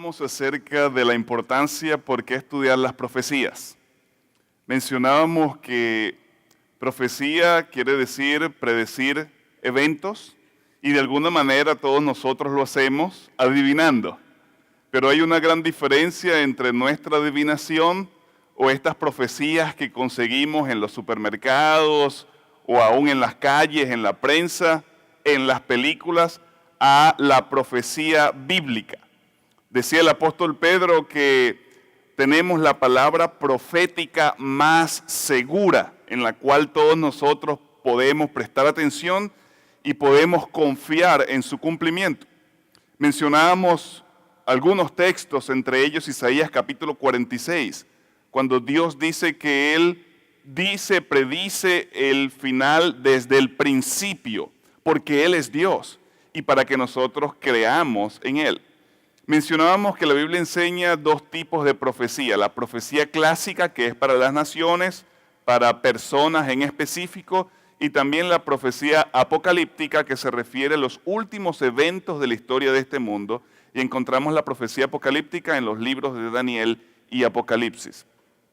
Mencionábamos acerca de la importancia por qué estudiar las profecías. Mencionábamos que profecía quiere decir predecir eventos y de alguna manera todos nosotros lo hacemos adivinando. Pero hay una gran diferencia entre nuestra adivinación o estas profecías que conseguimos en los supermercados o aún en las calles, en la prensa, en las películas, a la profecía bíblica. Decía el apóstol Pedro que tenemos la palabra profética más segura, en la cual todos nosotros podemos prestar atención y podemos confiar en su cumplimiento. Mencionábamos algunos textos, entre ellos Isaías capítulo 46, cuando Dios dice que Él predice el final desde el principio, porque Él es Dios y para que nosotros creamos en Él. Mencionábamos que la Biblia enseña dos tipos de profecía, la profecía clásica, que es para las naciones, para personas en específico, y también la profecía apocalíptica, que se refiere a los últimos eventos de la historia de este mundo, y encontramos la profecía apocalíptica en los libros de Daniel y Apocalipsis.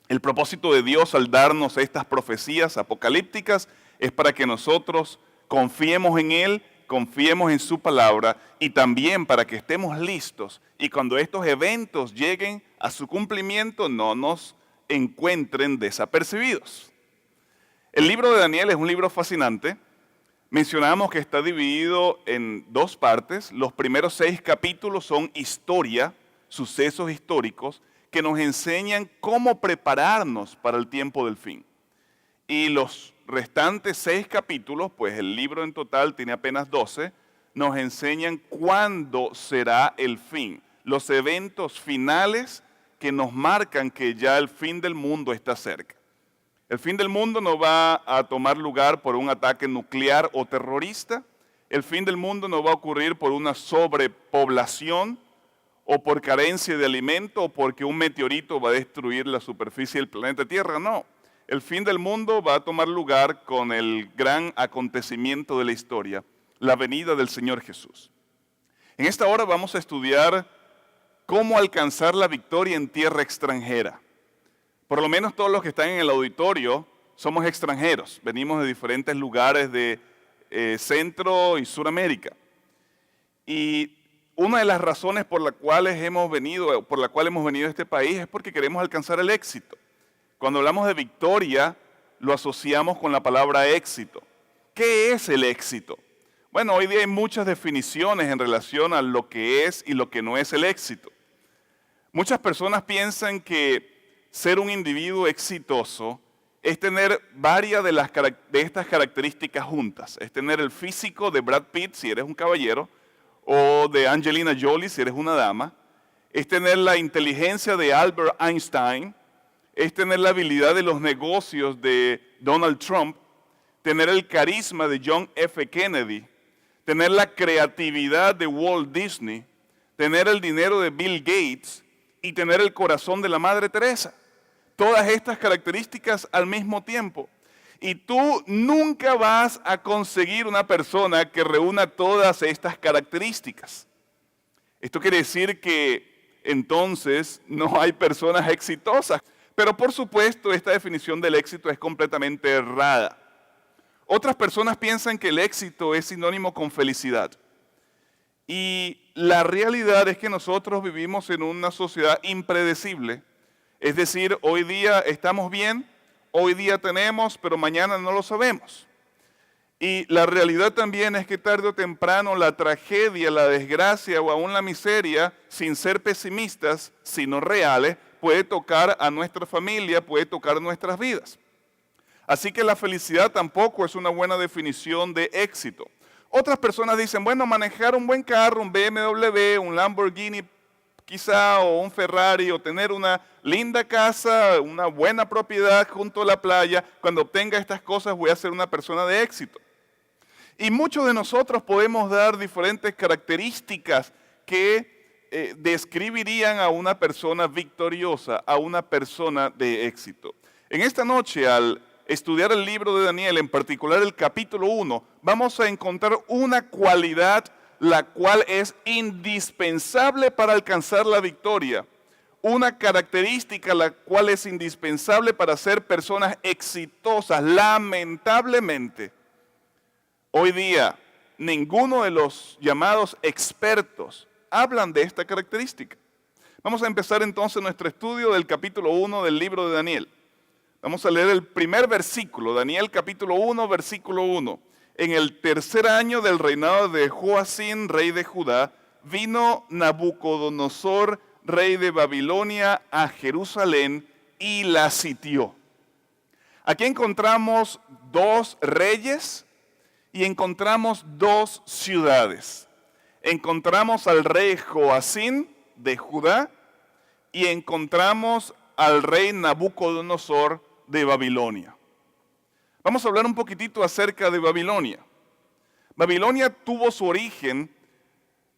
El propósito de Dios al darnos estas profecías apocalípticas es para que nosotros confiemos en Él, confiemos en su palabra y también para que estemos listos y cuando estos eventos lleguen a su cumplimiento no nos encuentren desapercibidos. El libro de Daniel es un libro fascinante. Mencionamos que está dividido en dos partes. Los primeros 6 capítulos son historia, sucesos históricos, que nos enseñan cómo prepararnos para el tiempo del fin. Y los restantes 6 capítulos, pues el libro en total tiene apenas 12, nos enseñan cuándo será el fin. Los eventos finales que nos marcan que ya el fin del mundo está cerca. El fin del mundo no va a tomar lugar por un ataque nuclear o terrorista. El fin del mundo no va a ocurrir por una sobrepoblación o por carencia de alimento o porque un meteorito va a destruir la superficie del planeta Tierra. No. El fin del mundo va a tomar lugar con el gran acontecimiento de la historia, la venida del Señor Jesús. En esta hora vamos a estudiar cómo alcanzar la victoria en tierra extranjera. Por lo menos todos los que están en el auditorio somos extranjeros, venimos de diferentes lugares de Centro y Suramérica. Y una de las razones por la cual hemos venido a este país es porque queremos alcanzar el éxito. Cuando hablamos de victoria, lo asociamos con la palabra éxito. ¿Qué es el éxito? Bueno, hoy día hay muchas definiciones en relación a lo que es y lo que no es el éxito. Muchas personas piensan que ser un individuo exitoso es tener varias de estas características juntas. Es tener el físico de Brad Pitt, si eres un caballero, o de Angelina Jolie, si eres una dama. Es tener la inteligencia de Albert Einstein. Es tener la habilidad de los negocios de Donald Trump, tener el carisma de John F. Kennedy, tener la creatividad de Walt Disney, tener el dinero de Bill Gates y tener el corazón de la Madre Teresa. Todas estas características al mismo tiempo. Y tú nunca vas a conseguir una persona que reúna todas estas características. Esto quiere decir que entonces no hay personas exitosas. Pero por supuesto, esta definición del éxito es completamente errada. Otras personas piensan que el éxito es sinónimo con felicidad. Y la realidad es que nosotros vivimos en una sociedad impredecible. Es decir, hoy día estamos bien, hoy día tenemos, pero mañana no lo sabemos. Y la realidad también es que tarde o temprano la tragedia, la desgracia o aún la miseria, sin ser pesimistas, sino reales, puede tocar a nuestra familia, puede tocar nuestras vidas. Así que la felicidad tampoco es una buena definición de éxito. Otras personas dicen, bueno, manejar un buen carro, un BMW, un Lamborghini quizá, o un Ferrari, o tener una linda casa, una buena propiedad junto a la playa, cuando obtenga estas cosas voy a ser una persona de éxito. Y muchos de nosotros podemos dar diferentes características que describirían a una persona victoriosa, a una persona de éxito. En esta noche, al estudiar el libro de Daniel, en particular el capítulo 1, vamos a encontrar una cualidad la cual es indispensable para alcanzar la victoria. Una característica la cual es indispensable para ser personas exitosas. Lamentablemente, hoy día, ninguno de los llamados expertos hablan de esta característica. Vamos a empezar entonces nuestro estudio del capítulo 1 del libro de Daniel. Vamos a leer el primer versículo, Daniel capítulo 1, versículo 1. En el tercer año del reinado de Joacim, rey de Judá, vino Nabucodonosor, rey de Babilonia, a Jerusalén y la sitió. Aquí encontramos dos reyes y encontramos dos ciudades. Encontramos al rey Joacim de Judá y encontramos al rey Nabucodonosor de Babilonia. Vamos a hablar un poquitito acerca de Babilonia. Babilonia tuvo su origen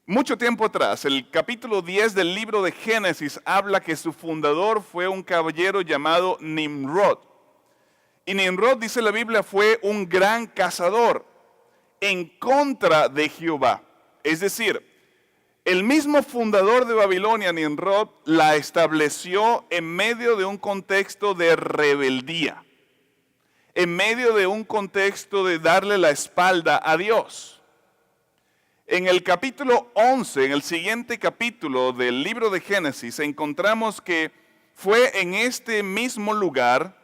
mucho tiempo atrás. El capítulo 10 del libro de Génesis habla que su fundador fue un caballero llamado Nimrod. Y Nimrod, dice la Biblia, fue un gran cazador en contra de Jehová. Es decir, el mismo fundador de Babilonia, Nimrod, la estableció en medio de un contexto de rebeldía, en medio de un contexto de darle la espalda a Dios. En el capítulo 11, en el siguiente capítulo del libro de Génesis, encontramos que fue en este mismo lugar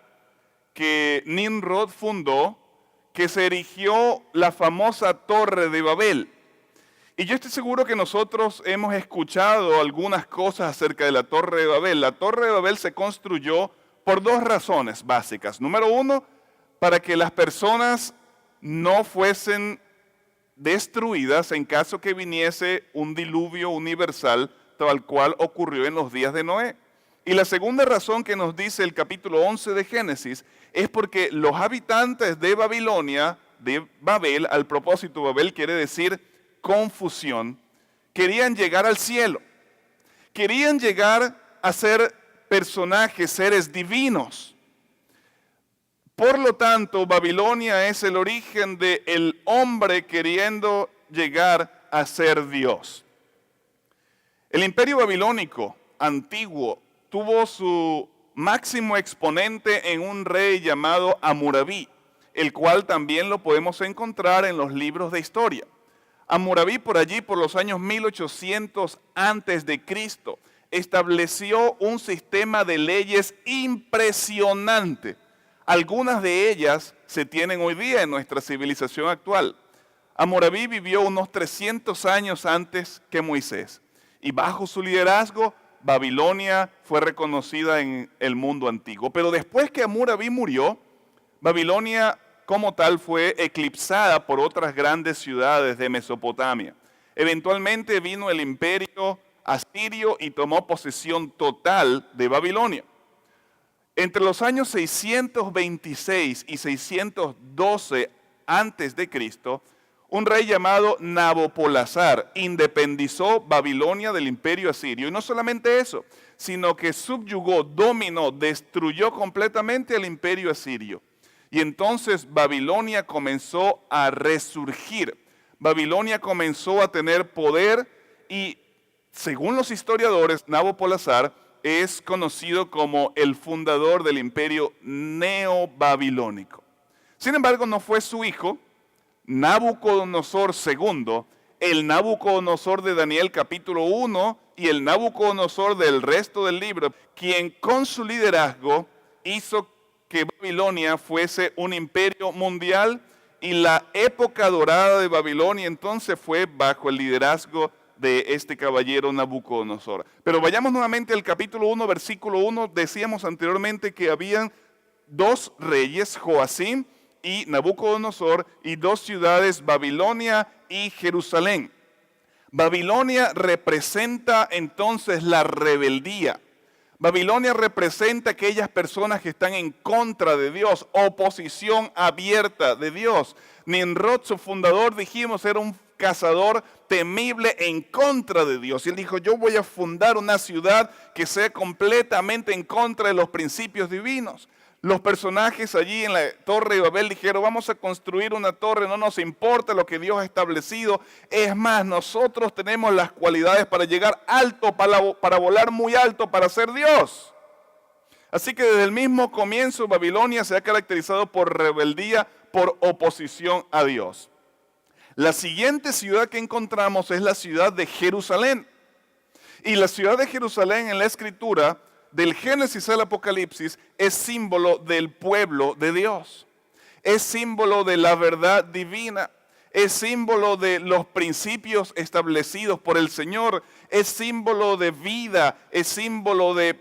que Nimrod fundó, que se erigió la famosa Torre de Babel. Y yo estoy seguro que nosotros hemos escuchado algunas cosas acerca de la Torre de Babel. La Torre de Babel se construyó por dos razones básicas. Número uno, para que las personas no fuesen destruidas en caso que viniese un diluvio universal, tal cual ocurrió en los días de Noé. Y la segunda razón que nos dice el capítulo 11 de Génesis es porque los habitantes de Babilonia, de Babel, al propósito Babel quiere decir confusión, querían llegar al cielo, querían llegar a ser personajes, seres divinos. Por lo tanto, Babilonia es el origen del hombre queriendo llegar a ser Dios. El imperio babilónico antiguo tuvo su máximo exponente en un rey llamado Hammurabi, el cual también lo podemos encontrar en los libros de historia. Hammurabi, por allí, por los años 1800 antes de Cristo, estableció un sistema de leyes impresionante. Algunas de ellas se tienen hoy día en nuestra civilización actual. Hammurabi vivió unos 300 años antes que Moisés. Y bajo su liderazgo, Babilonia fue reconocida en el mundo antiguo. Pero después que Hammurabi murió, Babilonia como tal fue eclipsada por otras grandes ciudades de Mesopotamia. Eventualmente vino el imperio asirio y tomó posesión total de Babilonia. Entre los años 626 y 612 antes de Cristo, un rey llamado Nabopolassar independizó Babilonia del imperio asirio. Y no solamente eso, sino que subyugó, dominó, destruyó completamente al imperio asirio. Y entonces Babilonia comenzó a resurgir. Babilonia comenzó a tener poder y, según los historiadores, Nabopolassar es conocido como el fundador del imperio neobabilónico. Sin embargo, no fue su hijo, Nabucodonosor II, el Nabucodonosor de Daniel capítulo 1 y el Nabucodonosor del resto del libro, quien con su liderazgo hizo que Babilonia fuese un imperio mundial y la época dorada de Babilonia entonces fue bajo el liderazgo de este caballero Nabucodonosor. Pero vayamos nuevamente al capítulo 1, versículo 1. Decíamos anteriormente que habían dos reyes, Joacim y Nabucodonosor, y dos ciudades, Babilonia y Jerusalén. Babilonia representa entonces la rebeldía. Babilonia representa aquellas personas que están en contra de Dios, oposición abierta de Dios. Nimrod, su fundador, dijimos, era un cazador temible en contra de Dios. Y él dijo, yo voy a fundar una ciudad que sea completamente en contra de los principios divinos. Los personajes allí en la Torre de Babel dijeron, vamos a construir una torre, no nos importa lo que Dios ha establecido. Es más, nosotros tenemos las cualidades para llegar alto, para volar muy alto, para ser Dios. Así que desde el mismo comienzo Babilonia se ha caracterizado por rebeldía, por oposición a Dios. La siguiente ciudad que encontramos es la ciudad de Jerusalén. Y la ciudad de Jerusalén en la Escritura, del Génesis al Apocalipsis, es símbolo del pueblo de Dios. Es símbolo de la verdad divina. Es símbolo de los principios establecidos por el Señor. Es símbolo de vida. Es símbolo de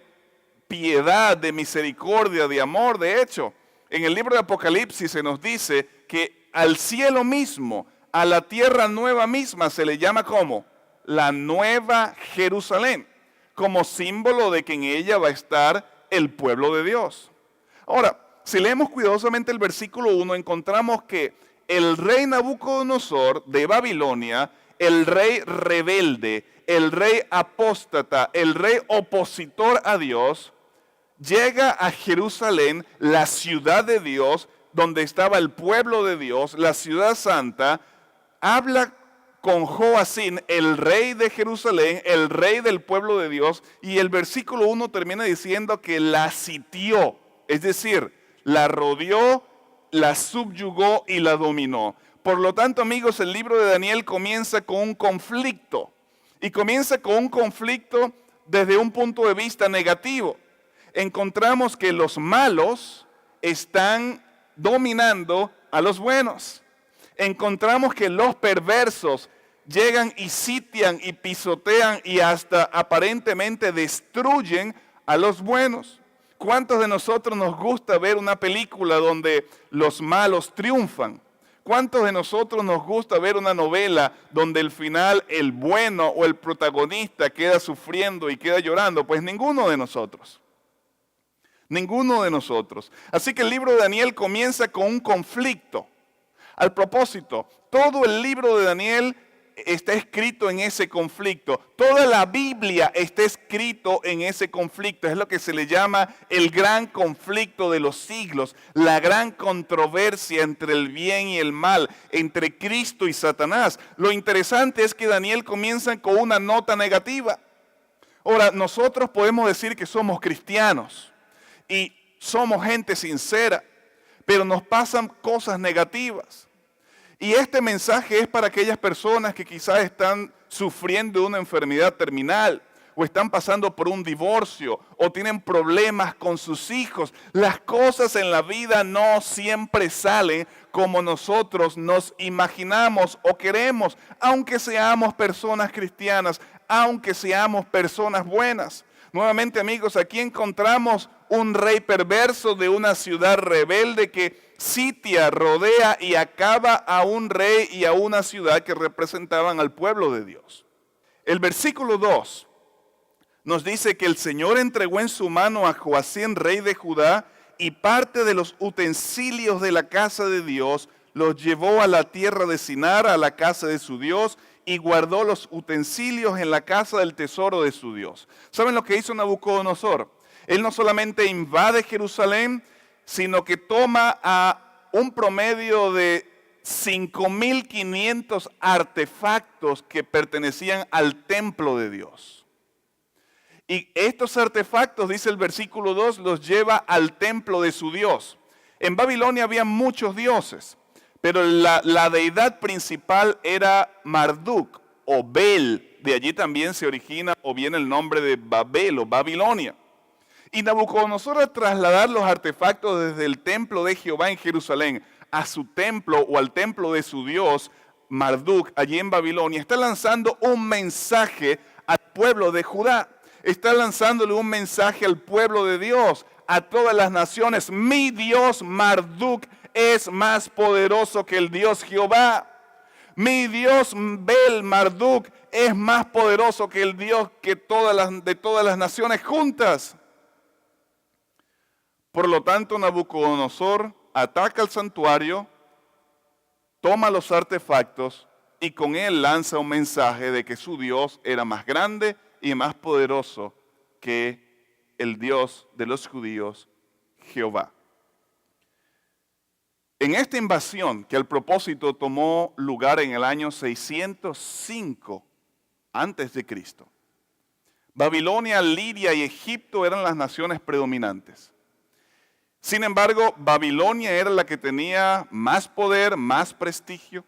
piedad, de misericordia, de amor. De hecho, en el libro de Apocalipsis se nos dice que al cielo mismo, a la tierra nueva misma, se le llama como la Nueva Jerusalén, como símbolo de que en ella va a estar el pueblo de Dios. Ahora, si leemos cuidadosamente el versículo 1, encontramos que el rey Nabucodonosor de Babilonia, el rey rebelde, el rey apóstata, el rey opositor a Dios, llega a Jerusalén, la ciudad de Dios, donde estaba el pueblo de Dios, la ciudad santa, habla con Joacín, el rey de Jerusalén, el rey del pueblo de Dios, y el versículo 1 termina diciendo que la sitió, es decir, la rodeó, la subyugó y la dominó. Por lo tanto, amigos, el libro de Daniel comienza con un conflicto, y comienza con un conflicto desde un punto de vista negativo. Encontramos que los malos están dominando a los buenos. Encontramos que los perversos llegan y sitian y pisotean y hasta aparentemente destruyen a los buenos. ¿Cuántos de nosotros nos gusta ver una película donde los malos triunfan? ¿Cuántos de nosotros nos gusta ver una novela donde al final el bueno o el protagonista queda sufriendo y queda llorando? Pues ninguno de nosotros. Ninguno de nosotros. Así que el libro de Daniel comienza con un conflicto. Al propósito, todo el libro de Daniel está escrito en ese conflicto. Toda la Biblia está escrito en ese conflicto. Es lo que se le llama el gran conflicto de los siglos, la gran controversia entre el bien y el mal, entre Cristo y Satanás. Lo interesante es que Daniel comienza con una nota negativa. Ahora, nosotros podemos decir que somos cristianos y somos gente sincera, pero nos pasan cosas negativas. Y este mensaje es para aquellas personas que quizás están sufriendo de una enfermedad terminal, o están pasando por un divorcio, o tienen problemas con sus hijos. Las cosas en la vida no siempre salen como nosotros nos imaginamos o queremos, aunque seamos personas cristianas, aunque seamos personas buenas. Nuevamente, amigos, aquí encontramos un rey perverso de una ciudad rebelde que sitia, rodea y acaba a un rey y a una ciudad que representaban al pueblo de Dios. El versículo 2 nos dice que el Señor entregó en su mano a Joacín, rey de Judá, y parte de los utensilios de la casa de Dios los llevó a la tierra de Sinar, a la casa de su Dios, y guardó los utensilios en la casa del tesoro de su Dios. ¿Saben lo que hizo Nabucodonosor? Él no solamente invade Jerusalén, sino que toma a un promedio de 5.500 artefactos que pertenecían al templo de Dios. Y estos artefactos, dice el versículo 2, los lleva al templo de su Dios. En Babilonia había muchos dioses, pero la deidad principal era Marduk o Bel. De allí también se origina o viene el nombre de Babel o Babilonia. Y Nabucodonosor, al trasladar los artefactos desde el templo de Jehová en Jerusalén a su templo o al templo de su Dios, Marduk, allí en Babilonia, está lanzando un mensaje al pueblo de Judá. Está lanzándole un mensaje al pueblo de Dios, a todas las naciones. Mi Dios Marduk es más poderoso que el Dios Jehová. Mi Dios Bel Marduk es más poderoso que el Dios de todas las naciones juntas. Por lo tanto, Nabucodonosor ataca el santuario, toma los artefactos y con él lanza un mensaje de que su Dios era más grande y más poderoso que el Dios de los judíos, Jehová. En esta invasión, que al propósito tomó lugar en el año 605 antes de Cristo, Babilonia, Lidia y Egipto eran las naciones predominantes. Sin embargo, Babilonia era la que tenía más poder, más prestigio.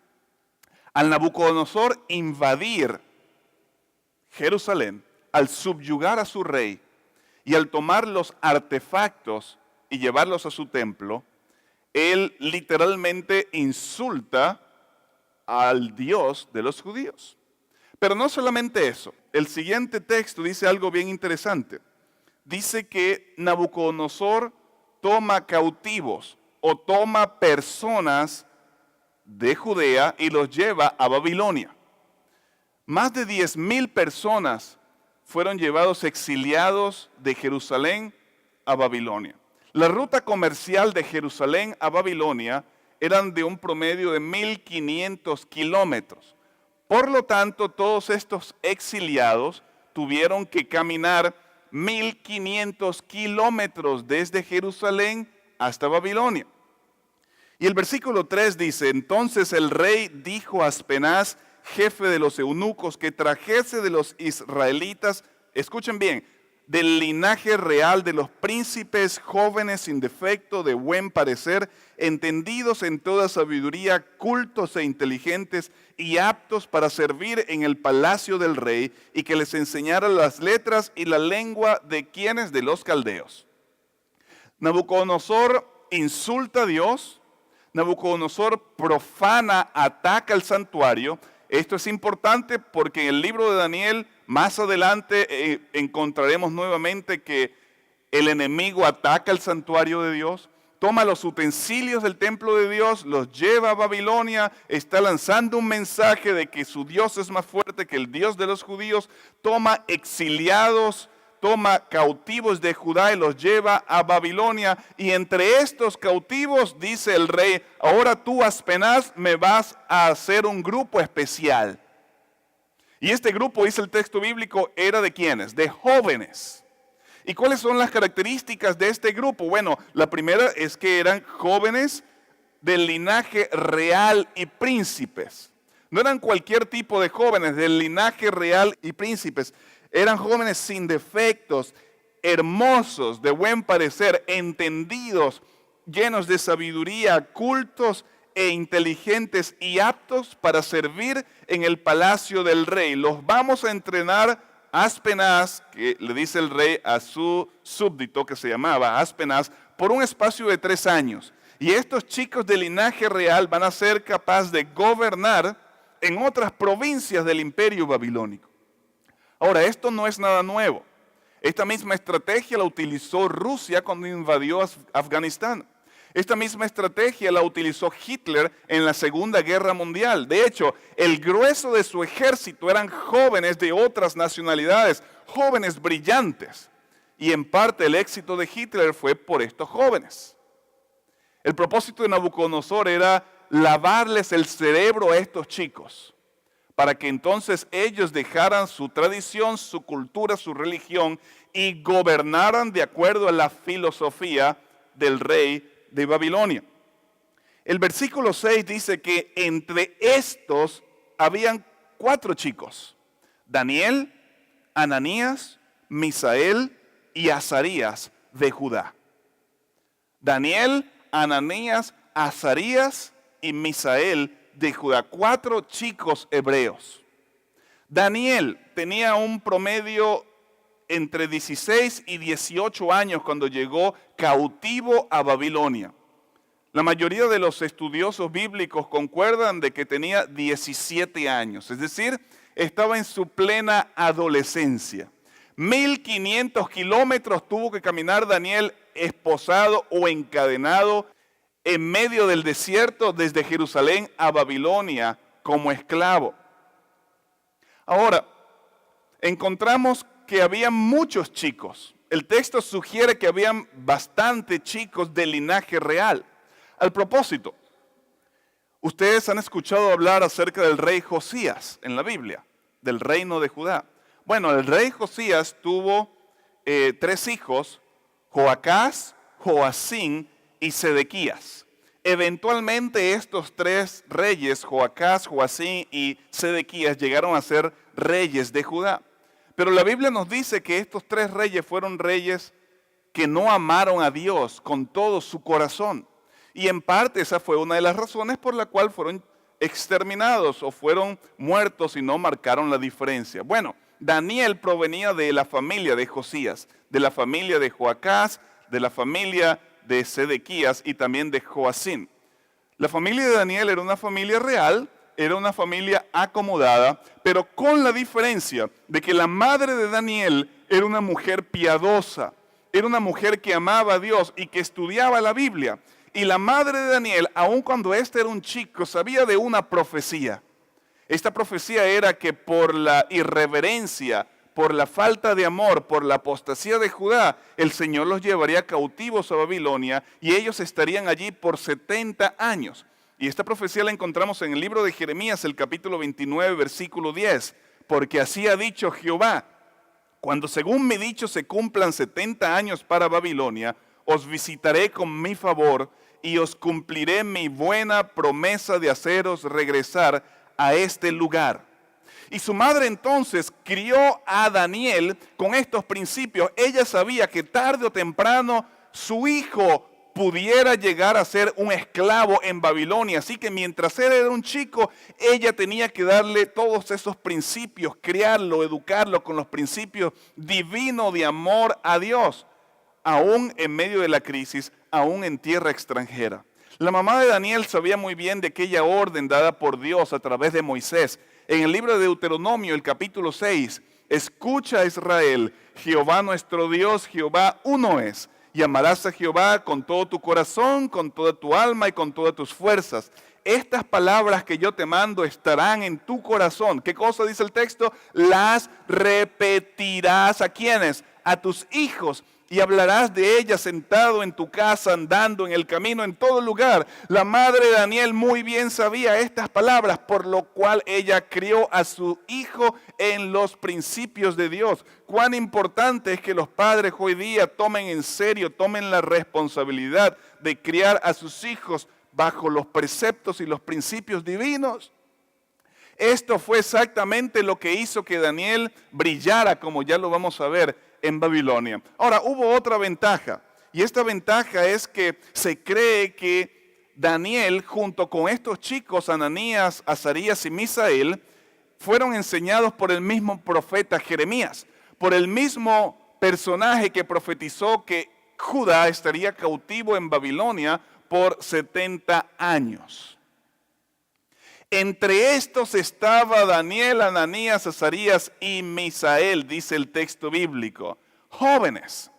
Al Nabucodonosor invadir Jerusalén, al subyugar a su rey y al tomar los artefactos y llevarlos a su templo, él literalmente insulta al Dios de los judíos. Pero no solamente eso, el siguiente texto dice algo bien interesante. Dice que Nabucodonosor toma cautivos o toma personas de Judea y los lleva a Babilonia. Más de 10,000 personas fueron llevados exiliados de Jerusalén a Babilonia. La ruta comercial de Jerusalén a Babilonia eran de un promedio de 1,500 kilómetros. Por lo tanto, todos estos exiliados tuvieron que caminar 1,500 kilómetros desde Jerusalén hasta Babilonia. Y el versículo 3 dice, entonces el rey dijo a Aspenaz, jefe de los eunucos, que trajese de los israelitas, escuchen bien, del linaje real de los príncipes jóvenes sin defecto, de buen parecer, entendidos en toda sabiduría, cultos e inteligentes y aptos para servir en el palacio del rey, y que les enseñara las letras y la lengua de quienes, de los caldeos. Nabucodonosor insulta a Dios, Nabucodonosor profana, ataca el santuario. Esto es importante porque en el libro de Daniel, más adelante encontraremos nuevamente que el enemigo ataca el santuario de Dios, toma los utensilios del templo de Dios, los lleva a Babilonia, está lanzando un mensaje de que su Dios es más fuerte que el Dios de los judíos, toma exiliados, toma cautivos de Judá y los lleva a Babilonia. Y entre estos cautivos dice el rey, ahora tú, Aspenaz, me vas a hacer un grupo especial. Y este grupo, dice el texto bíblico, era de ¿quiénes? De jóvenes. ¿Y cuáles son las características de este grupo? Bueno, la primera es que eran jóvenes del linaje real y príncipes. No eran cualquier tipo de jóvenes, del linaje real y príncipes. Eran jóvenes sin defectos, hermosos, de buen parecer, entendidos, llenos de sabiduría, cultos e inteligentes y aptos para servir en el palacio del rey. Los vamos a entrenar a Aspenaz, que le dice el rey a su súbdito que se llamaba Aspenaz, por un espacio de 3 años. Y estos chicos de linaje real van a ser capaces de gobernar en otras provincias del imperio babilónico. Ahora, esto no es nada nuevo. Esta misma estrategia la utilizó Rusia cuando invadió Afganistán. Esta misma estrategia la utilizó Hitler en la Segunda Guerra Mundial. De hecho, el grueso de su ejército eran jóvenes de otras nacionalidades, jóvenes brillantes. Y en parte el éxito de Hitler fue por estos jóvenes. El propósito de Nabucodonosor era lavarles el cerebro a estos chicos, para que entonces ellos dejaran su tradición, su cultura, su religión y gobernaran de acuerdo a la filosofía del rey de Babilonia. El versículo 6 dice que entre estos habían 4 chicos: Daniel, Ananías, Misael y Azarías de Judá. Daniel, Ananías, Azarías y Misael de Judá, 4 chicos hebreos. Daniel tenía un promedio entre 16 y 18 años cuando llegó cautivo a Babilonia. La mayoría de los estudiosos bíblicos concuerdan de que tenía 17 años, es decir, estaba en su plena adolescencia. 1,500 kilómetros tuvo que caminar Daniel esposado o encadenado en medio del desierto desde Jerusalén a Babilonia como esclavo. Ahora, encontramos que había muchos chicos. El texto sugiere que habían bastante chicos de linaje real. Al propósito, ustedes han escuchado hablar acerca del rey Josías en la Biblia, del reino de Judá. Bueno, el rey Josías tuvo 3 hijos, Joacás, Joacín y Sedequías. Eventualmente estos tres reyes, Joacás, Joacín y Sedequías, llegaron a ser reyes de Judá. Pero la Biblia nos dice que estos tres reyes fueron reyes que no amaron a Dios con todo su corazón. Y en parte esa fue una de las razones por la cual fueron exterminados o fueron muertos y no marcaron la diferencia. Bueno, Daniel provenía de la familia de Josías, de la familia de Joacás, de la familia de Sedequías y también de Joacín. La familia de Daniel era una familia real, era una familia acomodada, pero con la diferencia de que la madre de Daniel era una mujer piadosa, era una mujer que amaba a Dios y que estudiaba la Biblia. Y la madre de Daniel, aun cuando este era un chico, sabía de una profecía. Esta profecía era que por la irreverencia, por la falta de amor, por la apostasía de Judá, el Señor los llevaría cautivos a Babilonia y ellos estarían allí por 70 años. Y esta profecía la encontramos en el libro de Jeremías, el capítulo 29, versículo 10. Porque así ha dicho Jehová, cuando según mi dicho se cumplan 70 años para Babilonia, os visitaré con mi favor y os cumpliré mi buena promesa de haceros regresar a este lugar. Y su madre entonces crió a Daniel con estos principios. Ella sabía que tarde o temprano su hijo pudiera llegar a ser un esclavo en Babilonia. Así que mientras él era un chico, ella tenía que darle todos esos principios, criarlo, educarlo con los principios divinos de amor a Dios, aún en medio de la crisis, aún en tierra extranjera. La mamá de Daniel sabía muy bien de aquella orden dada por Dios a través de Moisés. En el libro de Deuteronomio, el capítulo 6, escucha Israel, Jehová nuestro Dios, Jehová uno es. Y amarás a Jehová con todo tu corazón, con toda tu alma y con todas tus fuerzas. Estas palabras que yo te mando estarán en tu corazón. ¿Qué cosa dice el texto? Las repetirás. ¿A quiénes? A tus hijos. Y hablarás de ellas sentado en tu casa, andando en el camino, en todo lugar. La madre de Daniel muy bien sabía estas palabras, por lo cual ella crió a su hijo en los principios de Dios. Cuán importante es que los padres hoy día tomen en serio, tomen la responsabilidad de criar a sus hijos bajo los preceptos y los principios divinos. Esto fue exactamente lo que hizo que Daniel brillara, como ya lo vamos a ver, en Babilonia. Ahora, hubo otra ventaja, y esta ventaja es que se cree que Daniel, junto con estos chicos, Ananías, Azarías y Misael, fueron enseñados por el mismo profeta Jeremías, por el mismo personaje que profetizó que Judá estaría cautivo en Babilonia por 70 años. Entre estos estaba Daniel, Ananías, Azarías y Misael, dice el texto bíblico. Jóvenes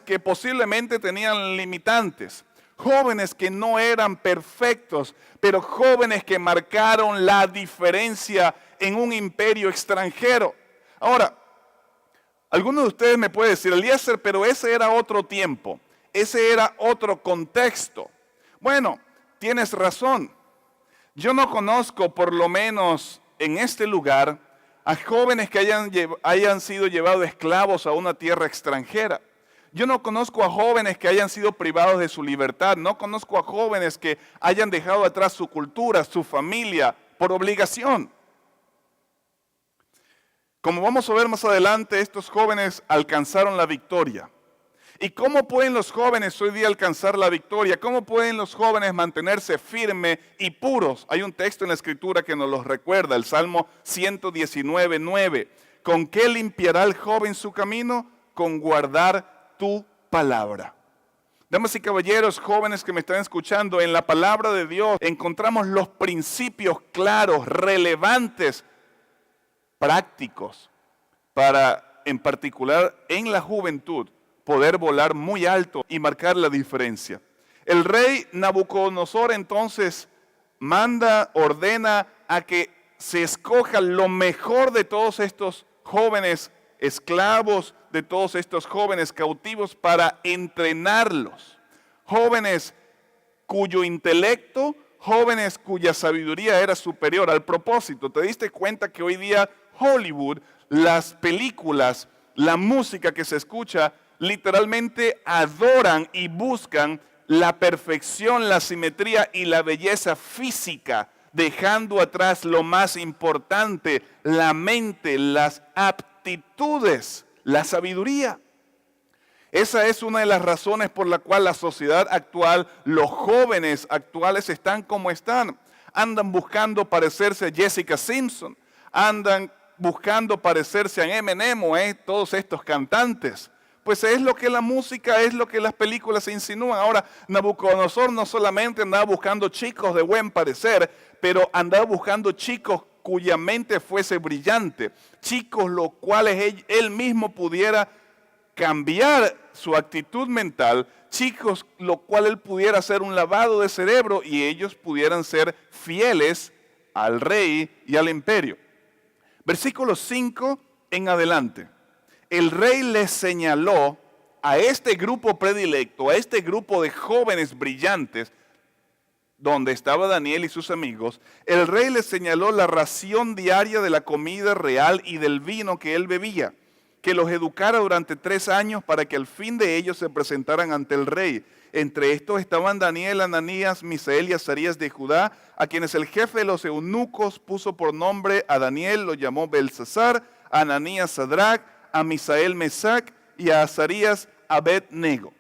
que posiblemente tenían limitantes, jóvenes que no eran perfectos, pero jóvenes que marcaron la diferencia en un imperio extranjero. Ahora, algunos de ustedes me pueden decir, Eliezer, pero ese era otro tiempo, ese era otro contexto. Bueno, tienes razón. Yo no conozco, por lo menos en este lugar, a jóvenes que hayan sido llevados esclavos a una tierra extranjera. Yo no conozco a jóvenes que hayan sido privados de su libertad. No conozco a jóvenes que hayan dejado atrás su cultura, su familia, por obligación. Como vamos a ver más adelante, estos jóvenes alcanzaron la victoria. ¿Y cómo pueden los jóvenes hoy día alcanzar la victoria? ¿Cómo pueden los jóvenes mantenerse firmes y puros? Hay un texto en la Escritura que nos lo recuerda, el Salmo 119:9. ¿Con qué limpiará el joven su camino? Con guardar tu palabra. Damas y caballeros, jóvenes que me están escuchando, en la palabra de Dios encontramos los principios claros, relevantes, prácticos, para, en particular, en la juventud, poder volar muy alto y marcar la diferencia. El rey Nabucodonosor entonces ordena a que se escoja lo mejor de todos estos jóvenes esclavos, de todos estos jóvenes cautivos para entrenarlos. Jóvenes cuyo intelecto, jóvenes cuya sabiduría era superior. Al propósito, ¿te diste cuenta que hoy día Hollywood, las películas, la música que se escucha, literalmente adoran y buscan la perfección, la simetría y la belleza física, dejando atrás lo más importante, la mente, las aptitudes, la sabiduría. Esa es una de las razones por la cual la sociedad actual, los jóvenes actuales están como están. Andan buscando parecerse a Jessica Simpson, andan buscando parecerse a Eminem o a todos estos cantantes. Pues es lo que la música, es lo que las películas insinúan. Ahora, Nabucodonosor no solamente andaba buscando chicos de buen parecer, pero andaba buscando chicos cuya mente fuese brillante, chicos los cuales él mismo pudiera cambiar su actitud mental, chicos lo cual él pudiera hacer un lavado de cerebro y ellos pudieran ser fieles al rey y al imperio. Versículo 5 en adelante. El rey les señaló a este grupo predilecto, a este grupo de jóvenes brillantes, donde estaba Daniel y sus amigos, el rey les señaló la ración diaria de la comida real y del vino que él bebía, que los educara durante 3 años para que al fin de ellos se presentaran ante el rey. Entre estos estaban Daniel, Ananías, Misael y Azarías de Judá, a quienes el jefe de los eunucos puso por nombre. A Daniel lo llamó Belsasar, a Ananías Sadrach, a Misael Mesac y a Azarías Abed-nego.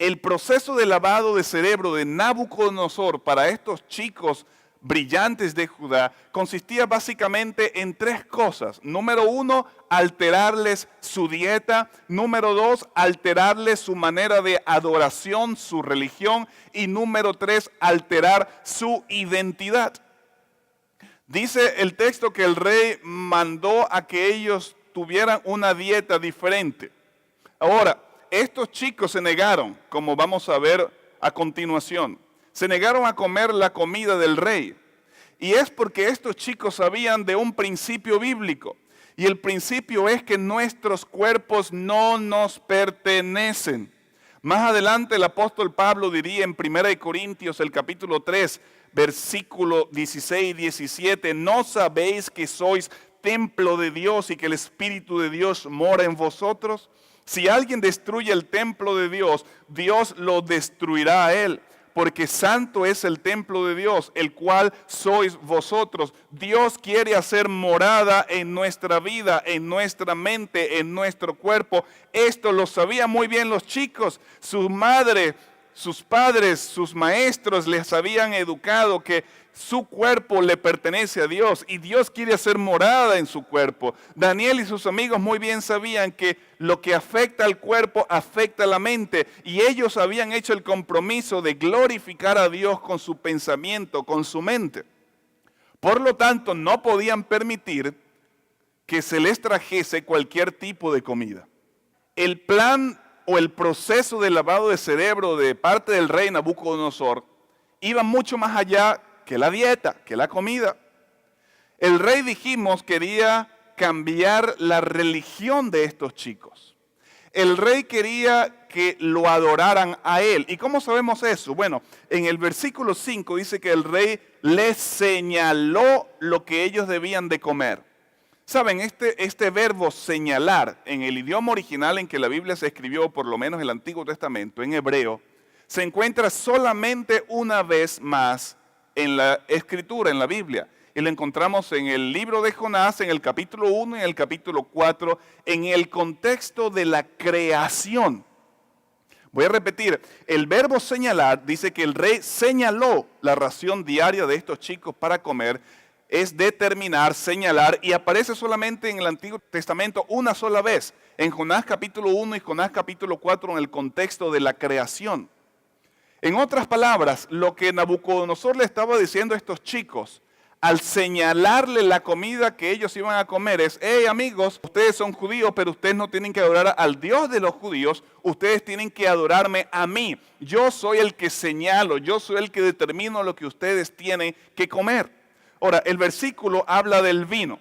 El proceso de lavado de cerebro de Nabucodonosor para estos chicos brillantes de Judá consistía básicamente en 3 cosas. Número 1, alterarles su dieta. Número 2, alterarles su manera de adoración, su religión. Y número 3, alterar su identidad. Dice el texto que el rey mandó a que ellos tuvieran una dieta diferente. Ahora, estos chicos se negaron, como vamos a ver a continuación. Se negaron a comer la comida del rey. Y es porque estos chicos sabían de un principio bíblico. Y el principio es que nuestros cuerpos no nos pertenecen. Más adelante el apóstol Pablo diría en 1 Corintios, el capítulo 3, versículo 16 y 17, ¿no sabéis que sois templo de Dios y que el Espíritu de Dios mora en vosotros? Si alguien destruye el templo de Dios, Dios lo destruirá a él, porque santo es el templo de Dios, el cual sois vosotros. Dios quiere hacer morada en nuestra vida, en nuestra mente, en nuestro cuerpo. Esto lo sabían muy bien los chicos. Su madre, sus padres, sus maestros les habían educado que su cuerpo le pertenece a Dios y Dios quiere hacer morada en su cuerpo. Daniel y sus amigos muy bien sabían que lo que afecta al cuerpo afecta a la mente y ellos habían hecho el compromiso de glorificar a Dios con su pensamiento, con su mente. Por lo tanto, no podían permitir que se les trajese cualquier tipo de comida. El plan o el proceso de lavado de cerebro de parte del rey Nabucodonosor iba mucho más allá que la dieta, que la comida. El rey, dijimos, quería cambiar la religión de estos chicos. El rey quería que lo adoraran a él. ¿Y cómo sabemos eso? Bueno, en el versículo 5 dice que el rey les señaló lo que ellos debían de comer. Saben, este verbo señalar en el idioma original en que la Biblia se escribió, por lo menos el Antiguo Testamento, en hebreo, se encuentra solamente una vez más en la Escritura, en la Biblia. Y lo encontramos en el libro de Jonás, en el capítulo 1 y en el capítulo 4, en el contexto de la creación. Voy a repetir, el verbo señalar dice que el rey señaló la ración diaria de estos chicos para comer. Es determinar, señalar, y aparece solamente en el Antiguo Testamento una sola vez, en Jonás capítulo 1 y Jonás capítulo 4, en el contexto de la creación. En otras palabras, lo que Nabucodonosor le estaba diciendo a estos chicos, al señalarle la comida que ellos iban a comer, es: hey amigos, ustedes son judíos, pero ustedes no tienen que adorar al Dios de los judíos, ustedes tienen que adorarme a mí. Yo soy el que señalo, yo soy el que determino lo que ustedes tienen que comer. Ahora, el versículo habla del vino.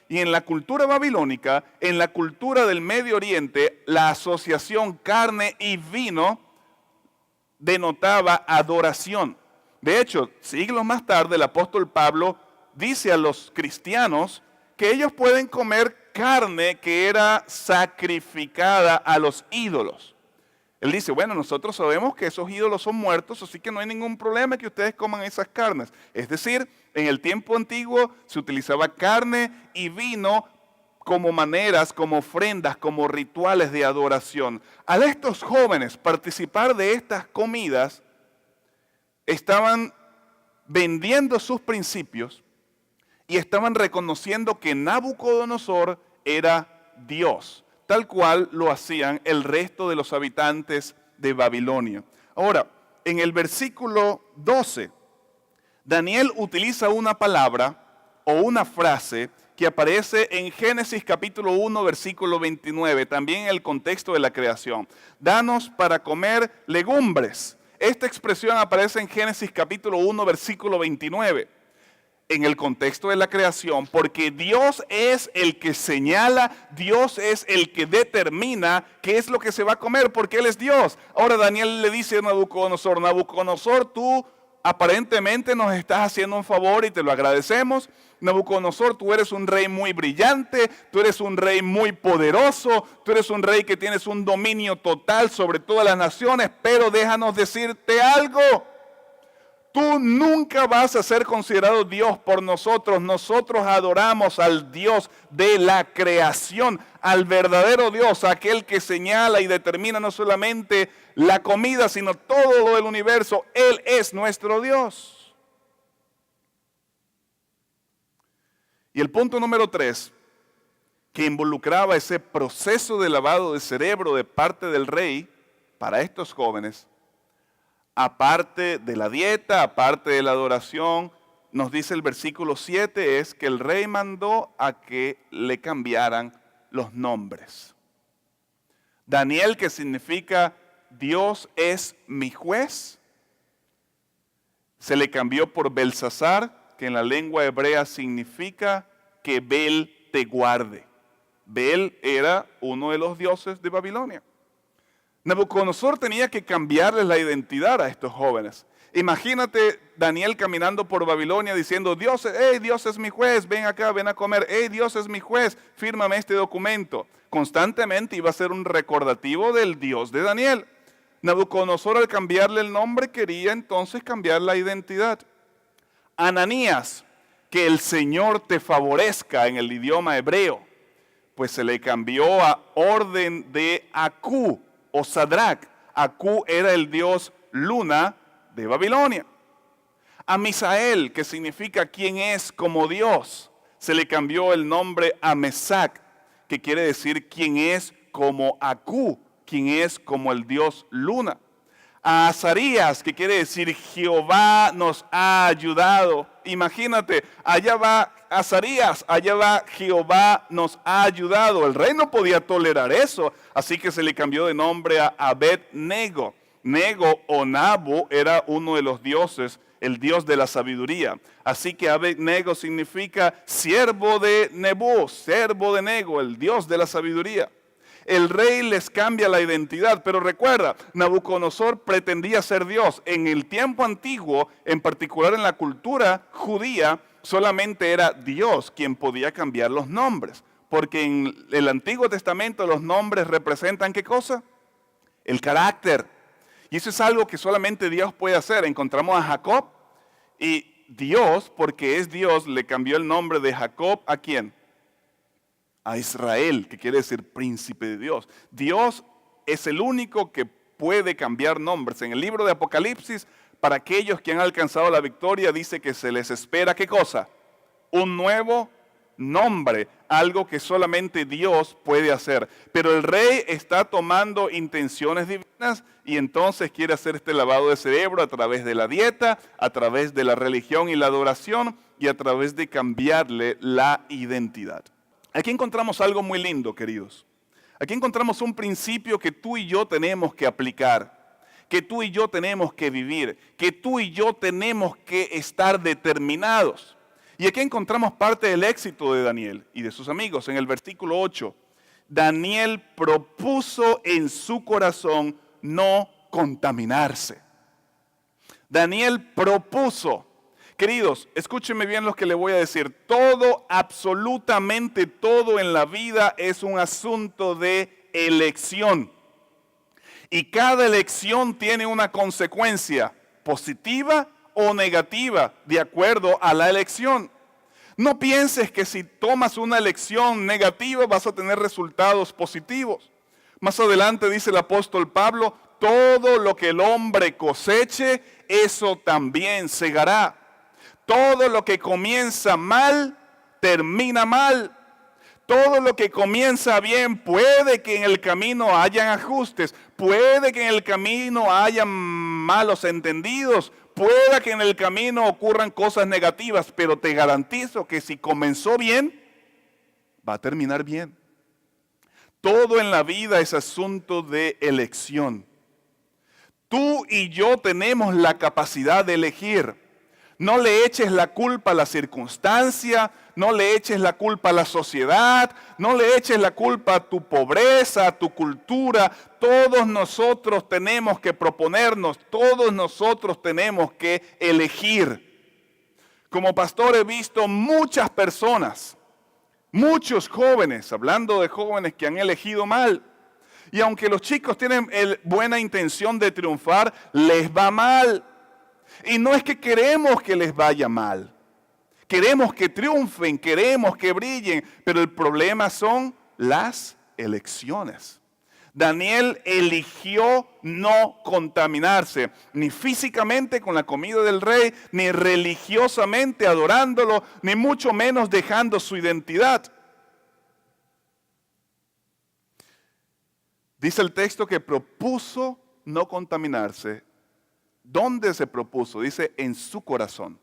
Y en la cultura babilónica, en la cultura del Medio Oriente, la asociación carne y vino denotaba adoración. De hecho, siglos más tarde, el apóstol Pablo dice a los cristianos que ellos pueden comer carne que era sacrificada a los ídolos. Él dice, bueno, nosotros sabemos que esos ídolos son muertos, así que no hay ningún problema que ustedes coman esas carnes. Es decir, en el tiempo antiguo se utilizaba carne y vino como maneras, como ofrendas, como rituales de adoración. Al estos jóvenes participar de estas comidas, estaban vendiendo sus principios y estaban reconociendo que Nabucodonosor era Dios, tal cual lo hacían el resto de los habitantes de Babilonia. Ahora, en el versículo 12, Daniel utiliza una palabra o una frase que aparece en Génesis capítulo 1, versículo 29, también en el contexto de la creación. Danos para comer legumbres. Esta expresión aparece en Génesis capítulo 1, versículo 29. En el contexto de la creación, porque Dios es el que señala, Dios es el que determina qué es lo que se va a comer, porque Él es Dios. Ahora Daniel le dice a Nabucodonosor, Nabucodonosor, tú aparentemente nos estás haciendo un favor y te lo agradecemos. Nabucodonosor, tú eres un rey muy brillante, tú eres un rey muy poderoso, tú eres un rey que tienes un dominio total sobre todas las naciones, pero déjanos decirte algo. Tú nunca vas a ser considerado Dios por nosotros. Nosotros adoramos al Dios de la creación, al verdadero Dios, aquel que señala y determina no solamente la comida, sino todo lo del universo. Él es nuestro Dios. Y el punto número 3, que involucraba ese proceso de lavado de cerebro de parte del rey para estos jóvenes, aparte de la dieta, aparte de la adoración, nos dice el versículo 7, es que el rey mandó a que le cambiaran los nombres. Daniel, que significa Dios es mi juez, se le cambió por Belsasar, que en la lengua hebrea significa que Bel te guarde. Bel era uno de los dioses de Babilonia. Nabucodonosor tenía que cambiarles la identidad a estos jóvenes. Imagínate Daniel caminando por Babilonia diciendo, Dios, hey, Dios es mi juez, ven acá, ven a comer, hey, Dios es mi juez, fírmame este documento. Constantemente iba a ser un recordativo del Dios de Daniel. Nabucodonosor, al cambiarle el nombre, quería entonces cambiar la identidad. Ananías, que el Señor te favorezca en el idioma hebreo, pues se le cambió a orden de Acú o Sadrach. Acú era el dios luna de Babilonia. A Misael, que significa quién es como Dios, se le cambió el nombre a Mesac, que quiere decir quién es como Acú, quién es como el dios luna. A Azarías, que quiere decir Jehová nos ha ayudado. Imagínate, allá va Azarías, allá va Jehová nos ha ayudado. El rey no podía tolerar eso, así que se le cambió de nombre a Abed-Nego. Nego o Nabu era uno de los dioses, el dios de la sabiduría. Así que Abed-Nego significa siervo de Nebú, siervo de Nego, el dios de la sabiduría. El rey les cambia la identidad, pero recuerda, Nabucodonosor pretendía ser Dios. En el tiempo antiguo, en particular en la cultura judía, solamente era Dios quien podía cambiar los nombres. Porque en el Antiguo Testamento los nombres representan ¿qué cosa? El carácter. Y eso es algo que solamente Dios puede hacer. Encontramos a Jacob y Dios, porque es Dios, le cambió el nombre de Jacob ¿a quién? A Israel, que quiere decir príncipe de Dios. Dios es el único que puede cambiar nombres. En el libro de Apocalipsis, para aquellos que han alcanzado la victoria, dice que se les espera, ¿qué cosa? Un nuevo nombre, algo que solamente Dios puede hacer. Pero el rey está tomando intenciones divinas y entonces quiere hacer este lavado de cerebro a través de la dieta, a través de la religión y la adoración y a través de cambiarle la identidad. Aquí encontramos algo muy lindo, queridos. Aquí encontramos un principio que tú y yo tenemos que aplicar, que tú y yo tenemos que vivir, que tú y yo tenemos que estar determinados. Y aquí encontramos parte del éxito de Daniel y de sus amigos. En el versículo 8, Daniel propuso en su corazón no contaminarse. Daniel propuso. Queridos, escúchenme bien lo que le voy a decir. Todo, absolutamente todo en la vida es un asunto de elección. Y cada elección tiene una consecuencia positiva o negativa de acuerdo a la elección. No pienses que si tomas una elección negativa vas a tener resultados positivos. Más adelante dice el apóstol Pablo, todo lo que el hombre coseche, eso también segará. Todo lo que comienza mal, termina mal. Todo lo que comienza bien, puede que en el camino hayan ajustes, puede que en el camino hayan malos entendidos, pueda que en el camino ocurran cosas negativas, pero te garantizo que si comenzó bien, va a terminar bien. Todo en la vida es asunto de elección. Tú y yo tenemos la capacidad de elegir. No le eches la culpa a la circunstancia, no le eches la culpa a la sociedad, no le eches la culpa a tu pobreza, a tu cultura. Todos nosotros tenemos que proponernos, todos nosotros tenemos que elegir. Como pastor he visto muchas personas, muchos jóvenes, hablando de jóvenes que han elegido mal. Y aunque los chicos tienen buena intención de triunfar, les va mal. Y no es que queremos que les vaya mal. Queremos que triunfen, queremos que brillen, pero el problema son las elecciones. Daniel eligió no contaminarse, ni físicamente con la comida del rey, ni religiosamente adorándolo, ni mucho menos dejando su identidad. Dice el texto que propuso no contaminarse. ¿Dónde se propuso? Dice, en su corazón.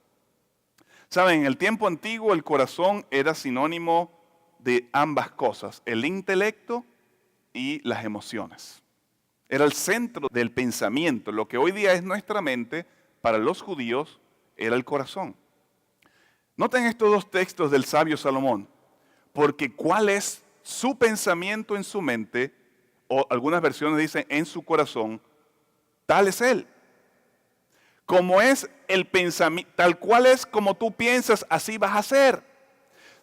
Saben, en el tiempo antiguo el corazón era sinónimo de ambas cosas, el intelecto y las emociones. Era el centro del pensamiento. Lo que hoy día es nuestra mente, para los judíos era el corazón. Noten estos dos textos del sabio Salomón, porque ¿cuál es su pensamiento en su mente? O algunas versiones dicen en su corazón, tal es él. Como es el pensamiento, tal cual es como tú piensas, así vas a ser.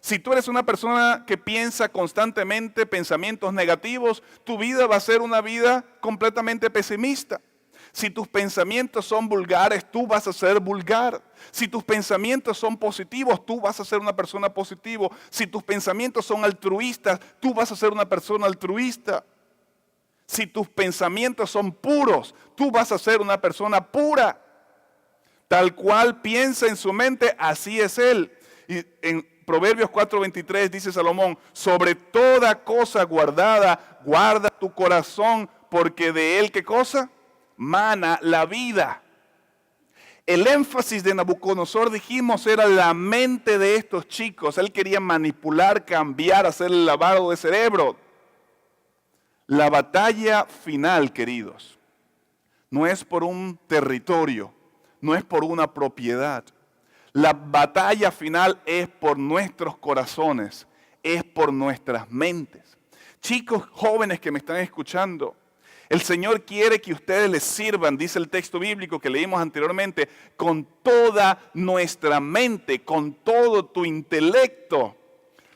Si tú eres una persona que piensa constantemente pensamientos negativos, tu vida va a ser una vida completamente pesimista. Si tus pensamientos son vulgares, tú vas a ser vulgar. Si tus pensamientos son positivos, tú vas a ser una persona positiva. Si tus pensamientos son altruistas, tú vas a ser una persona altruista. Si tus pensamientos son puros, tú vas a ser una persona pura. Tal cual piensa en su mente, así es él. Y en Proverbios 4:23 dice Salomón, sobre toda cosa guardada, guarda tu corazón, porque de él, ¿qué cosa? Mana la vida. El énfasis de Nabucodonosor, dijimos, era la mente de estos chicos. Él quería manipular, cambiar, hacer el lavado de cerebro. La batalla final, queridos, no es por un territorio, no es por una propiedad. La batalla final es por nuestros corazones, es por nuestras mentes. Chicos jóvenes que me están escuchando, el Señor quiere que ustedes les sirvan, dice el texto bíblico que leímos anteriormente, con toda nuestra mente, con todo tu intelecto.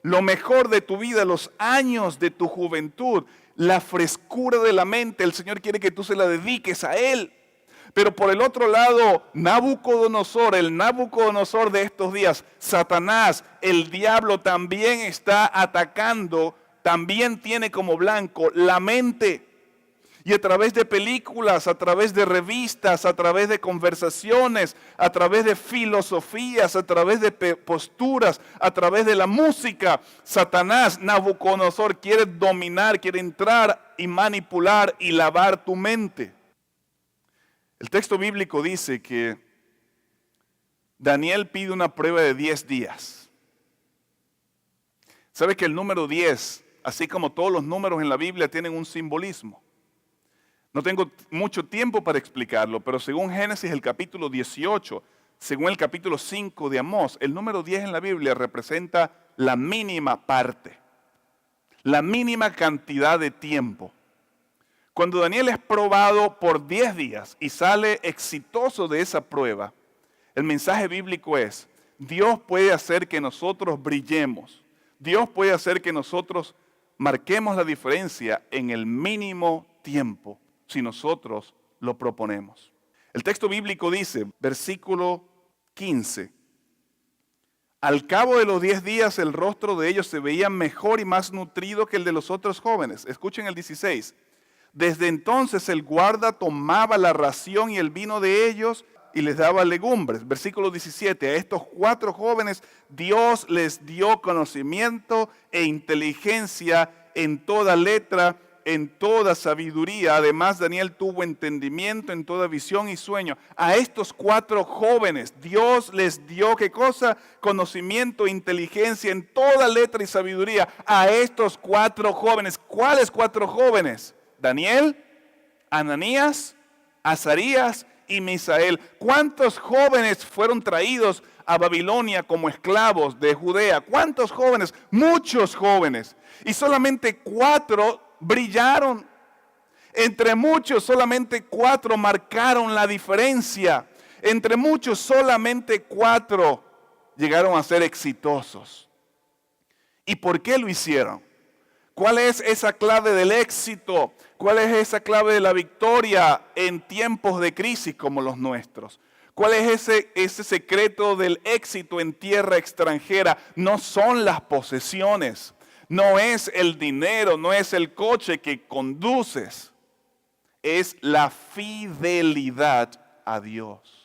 Lo mejor de tu vida, los años de tu juventud, la frescura de la mente, el Señor quiere que tú se la dediques a Él. Pero por el otro lado, Nabucodonosor, el Nabucodonosor de estos días, Satanás, el diablo también está atacando, también tiene como blanco la mente. Y a través de películas, a través de revistas, a través de conversaciones, a través de filosofías, a través de posturas, a través de la música, Satanás, Nabucodonosor, quiere dominar, quiere entrar y manipular y lavar tu mente. El texto bíblico dice que Daniel pide una prueba de 10 días. ¿Sabe que el número 10, así como todos los números en la Biblia, tienen un simbolismo? No tengo mucho tiempo para explicarlo, pero según Génesis el capítulo 18, según el capítulo 5 de Amós, el número 10 en la Biblia representa la mínima parte, la mínima cantidad de tiempo. Cuando Daniel es probado por 10 días y sale exitoso de esa prueba, el mensaje bíblico es, Dios puede hacer que nosotros brillemos, Dios puede hacer que nosotros marquemos la diferencia en el mínimo tiempo si nosotros lo proponemos. El texto bíblico dice, versículo 15, al cabo de los 10 días el rostro de ellos se veía mejor y más nutrido que el de los otros jóvenes. Escuchen el 16. Desde entonces el guarda tomaba la ración y el vino de ellos y les daba legumbres. Versículo 17, a estos 4 jóvenes Dios les dio conocimiento e inteligencia en toda letra, en toda sabiduría. Además, Daniel tuvo entendimiento en toda visión y sueño. A estos 4 jóvenes Dios les dio, ¿qué cosa? Conocimiento e inteligencia en toda letra y sabiduría. A estos 4 jóvenes. ¿Cuáles 4 jóvenes? Daniel, Ananías, Azarías y Misael. ¿Cuántos jóvenes fueron traídos a Babilonia como esclavos de Judea? ¿Cuántos jóvenes? Muchos jóvenes. Y solamente 4 brillaron. Entre muchos, solamente 4 marcaron la diferencia. Entre muchos, solamente 4 llegaron a ser exitosos. ¿Y por qué lo hicieron? ¿Cuál es esa clave del éxito? ¿Cuál es esa clave de la victoria en tiempos de crisis como los nuestros? ¿Cuál es ese secreto del éxito en tierra extranjera? No son las posesiones, no es el dinero, no es el coche que conduces. Es la fidelidad a Dios.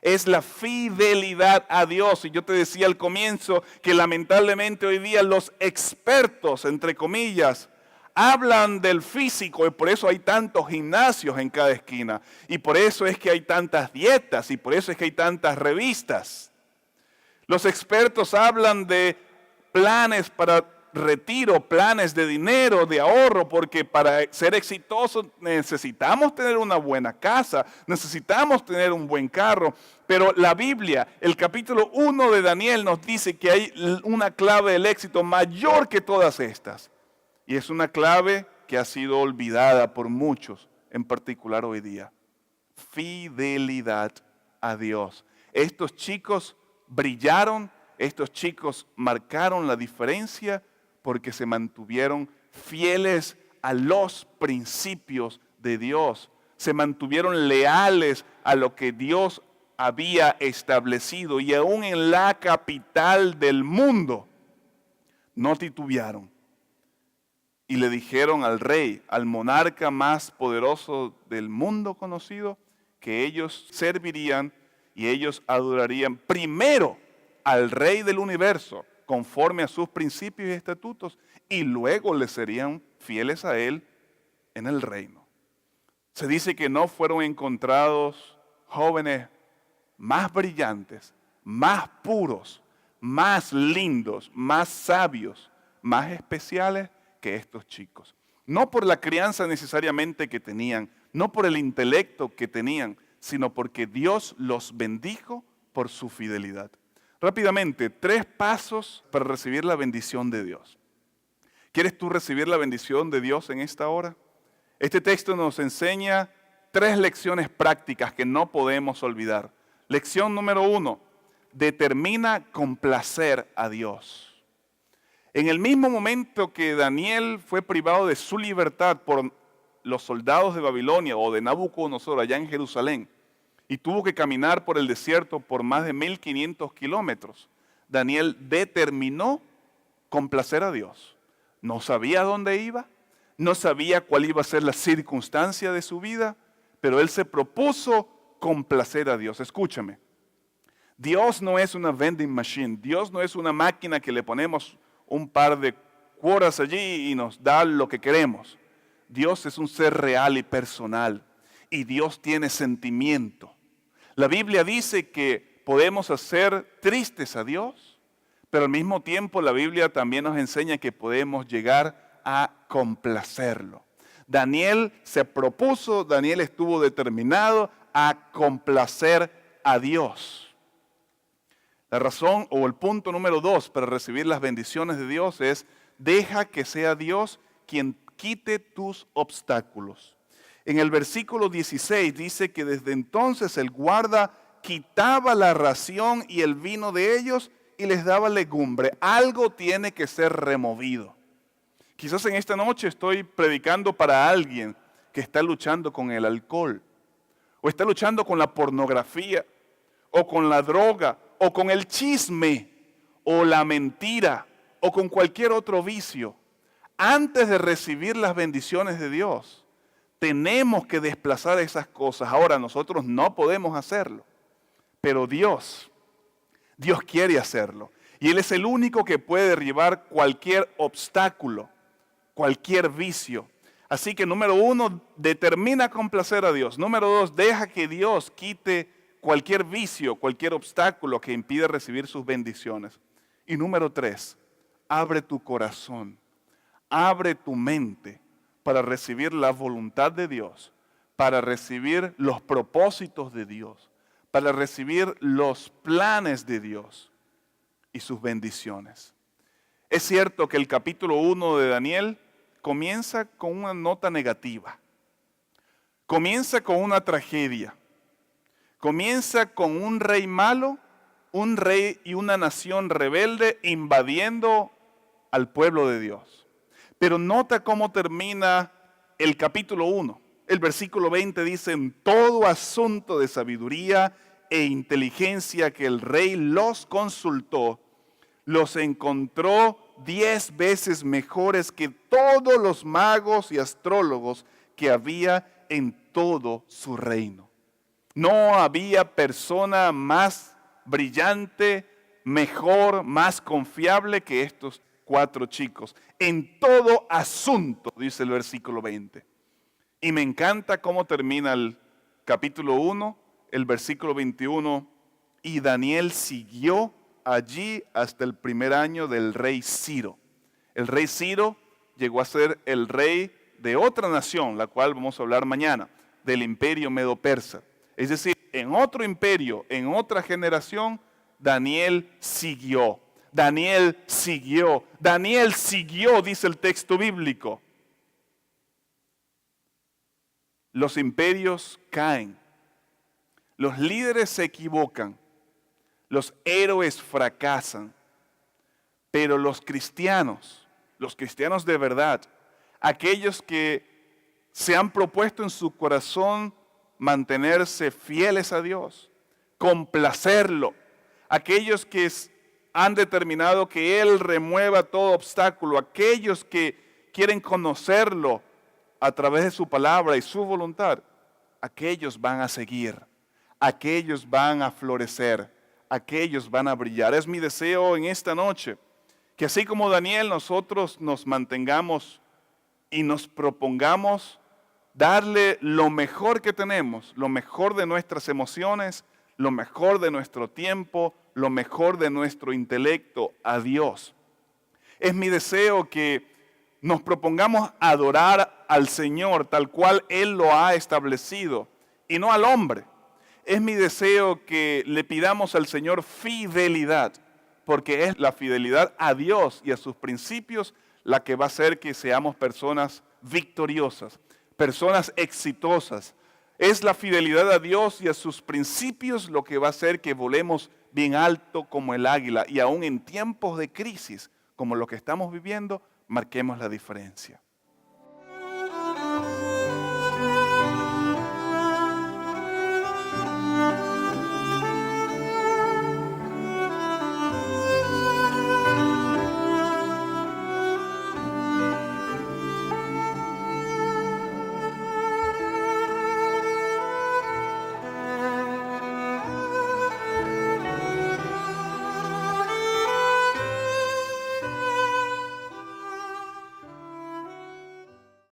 Es la fidelidad a Dios. Y yo te decía al comienzo que lamentablemente hoy día los expertos, entre comillas, hablan del físico y por eso hay tantos gimnasios en cada esquina. Y por eso es que hay tantas dietas y por eso es que hay tantas revistas. Los expertos hablan de planes para retiro, planes de dinero, de ahorro, porque para ser exitosos necesitamos tener una buena casa, necesitamos tener un buen carro. Pero la Biblia, el capítulo 1 de Daniel nos dice que hay una clave del éxito mayor que todas estas. Y es una clave que ha sido olvidada por muchos, en particular hoy día. Fidelidad a Dios. Estos chicos brillaron, estos chicos marcaron la diferencia porque se mantuvieron fieles a los principios de Dios. Se mantuvieron leales a lo que Dios había establecido y aún en la capital del mundo no titubearon. Y le dijeron al rey, al monarca más poderoso del mundo conocido, que ellos servirían y ellos adorarían primero al rey del universo, conforme a sus principios y estatutos, y luego le serían fieles a él en el reino. Se dice que no fueron encontrados jóvenes más brillantes, más puros, más lindos, más sabios, más especiales que estos chicos. No por la crianza necesariamente que tenían, no por el intelecto que tenían, sino porque Dios los bendijo por su fidelidad. Rápidamente, 3 pasos para recibir la bendición de Dios. ¿Quieres tú recibir la bendición de Dios en esta hora? Este texto nos enseña 3 lecciones prácticas que no podemos olvidar. Lección número 1, determina complacer a Dios. En el mismo momento que Daniel fue privado de su libertad por los soldados de Babilonia o de Nabucodonosor allá en Jerusalén, y tuvo que caminar por el desierto por más de 1500 kilómetros, Daniel determinó complacer a Dios. No sabía dónde iba, no sabía cuál iba a ser la circunstancia de su vida, pero él se propuso complacer a Dios. Escúchame, Dios no es una vending machine, Dios no es una máquina que le ponemos un par de cuotas allí y nos da lo que queremos. Dios es un ser real y personal y Dios tiene sentimiento. La Biblia dice que podemos hacer tristes a Dios, pero al mismo tiempo la Biblia también nos enseña que podemos llegar a complacerlo. Daniel se propuso, Daniel estuvo determinado a complacer a Dios. La razón o el punto número 2 para recibir las bendiciones de Dios es: deja que sea Dios quien quite tus obstáculos. En el versículo 16 dice que desde entonces el guarda quitaba la ración y el vino de ellos y les daba legumbre. Algo tiene que ser removido. Quizás en esta noche estoy predicando para alguien que está luchando con el alcohol, o está luchando con la pornografía, o con la droga, o con el chisme, o la mentira, o con cualquier otro vicio, antes de recibir las bendiciones de Dios, tenemos que desplazar esas cosas. Ahora, nosotros no podemos hacerlo, pero Dios quiere hacerlo. Y Él es el único que puede derribar cualquier obstáculo, cualquier vicio. Así que número 1, determina complacer a Dios. Número 2, deja que Dios quite cualquier vicio, cualquier obstáculo que impide recibir sus bendiciones. Y número 3, abre tu corazón, abre tu mente para recibir la voluntad de Dios, para recibir los propósitos de Dios, para recibir los planes de Dios y sus bendiciones. Es cierto que el capítulo 1 de Daniel comienza con una nota negativa, comienza con una tragedia, comienza con un rey malo, un rey y una nación rebelde invadiendo al pueblo de Dios. Pero nota cómo termina el capítulo 1. El versículo 20 dice: en todo asunto de sabiduría e inteligencia que el rey los consultó, los encontró 10 veces mejores que todos los magos y astrólogos que había en todo su reino. No había persona más brillante, mejor, más confiable que estos 4 chicos. En todo asunto, dice el versículo 20. Y me encanta cómo termina el capítulo 1, el versículo 21. Y Daniel siguió allí hasta el primer año del rey Ciro. El rey Ciro llegó a ser el rey de otra nación, la cual vamos a hablar mañana, del imperio medo-persa. Es decir, en otro imperio, en otra generación, Daniel siguió. Daniel siguió. Daniel siguió, dice el texto bíblico. Los imperios caen. Los líderes se equivocan. Los héroes fracasan. Pero los cristianos de verdad, aquellos que se han propuesto en su corazón mantenerse fieles a Dios, complacerlo, aquellos que han determinado que Él remueva todo obstáculo, aquellos que quieren conocerlo a través de su palabra y su voluntad, aquellos van a seguir, aquellos van a florecer, aquellos van a brillar. Es mi deseo en esta noche que así como Daniel, nosotros nos mantengamos y nos propongamos darle lo mejor que tenemos, lo mejor de nuestras emociones, lo mejor de nuestro tiempo, lo mejor de nuestro intelecto a Dios. Es mi deseo que nos propongamos adorar al Señor tal cual Él lo ha establecido y no al hombre. Es mi deseo que le pidamos al Señor fidelidad, porque es la fidelidad a Dios y a sus principios la que va a hacer que seamos personas victoriosas, personas exitosas. Es la fidelidad a Dios y a sus principios lo que va a hacer que volemos bien alto como el águila y aún en tiempos de crisis como lo que estamos viviendo, marquemos la diferencia.